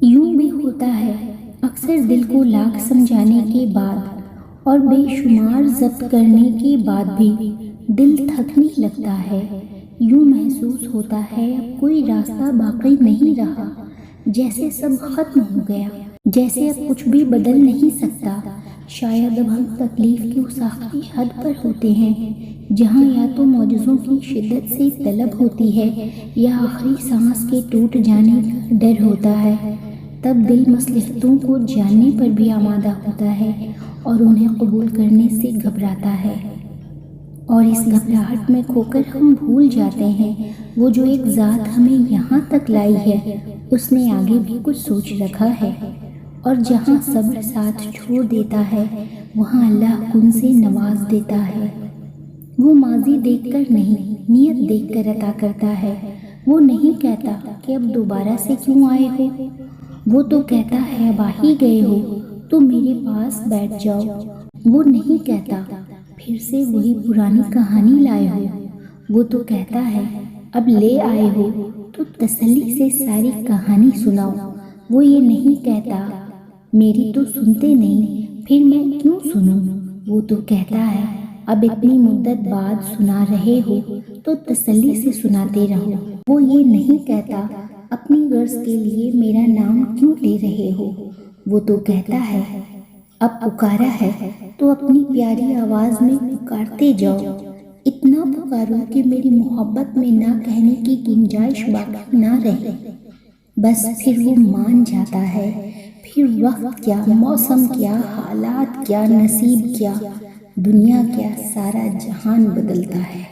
یوں بھی ہوتا ہے اکثر دل کو لاکھ سمجھانے کے بعد اور بے شمار ضبط کرنے کے بعد بھی دل تھکنے لگتا ہے۔ یوں محسوس ہوتا ہے اب کوئی راستہ باقی نہیں رہا، جیسے سب ختم ہو گیا، جیسے اب کچھ بھی بدل نہیں سکتا۔ شاید اب ہم تکلیف کی اس آخری حد پر ہوتے ہیں جہاں یا تو معجزوں کی شدت سے طلب ہوتی ہے یا آخری سانس کے ٹوٹ جانے کا ڈر ہوتا ہے۔ تب دل مصلحتوں کو جاننے پر بھی آمادہ ہوتا ہے اور انہیں قبول کرنے سے گھبراتا ہے، اور اس گھبراہٹ میں کھو کر ہم بھول جاتے ہیں وہ جو ایک ذات ہمیں یہاں تک لائی ہے اس نے آگے بھی کچھ سوچ رکھا ہے، اور جہاں صبر ساتھ چھوڑ دیتا ہے وہاں اللہ کن سے نواز دیتا ہے۔ وہ ماضی دیکھ کر نہیں، نیت دیکھ کر عطا کرتا ہے۔ وہ نہیں کہتا کہ اب دوبارہ سے کیوں آئے ہو، وہ تو کہتا ہے اب آ ہی گئے ہو تو میرے پاس بیٹھ جاؤ۔ وہ نہیں کہتا پھر سے وہی پرانی کہانی لائے ہو، وہ تو کہتا ہے اب لے آئے ہو تو تسلی سے ساری کہانی سناؤ۔ وہ یہ نہیں کہتا میری تو سنتے نہیں پھر میں کیوں سنوں، وہ تو کہتا ہے اب اتنی مدت بعد سنا رہے ہو تو تسلی سے سناتے رہو۔ وہ یہ نہیں کہتا اپنی غرض کے لیے میرا نام کیوں لے رہے ہو، وہ تو کہتا ہے اب پکارا ہے تو اپنی پیاری آواز میں پکارتے جاؤ، اتنا پکارو کہ میری محبت میں نہ کہنے کی گنجائش باقی نہ رہے۔ بس پھر وہ مان جاتا ہے، پھر وقت کیا، موسم کیا، حالات کیا، نصیب کیا، دنیا کیا، سارا جہان بدلتا ہے۔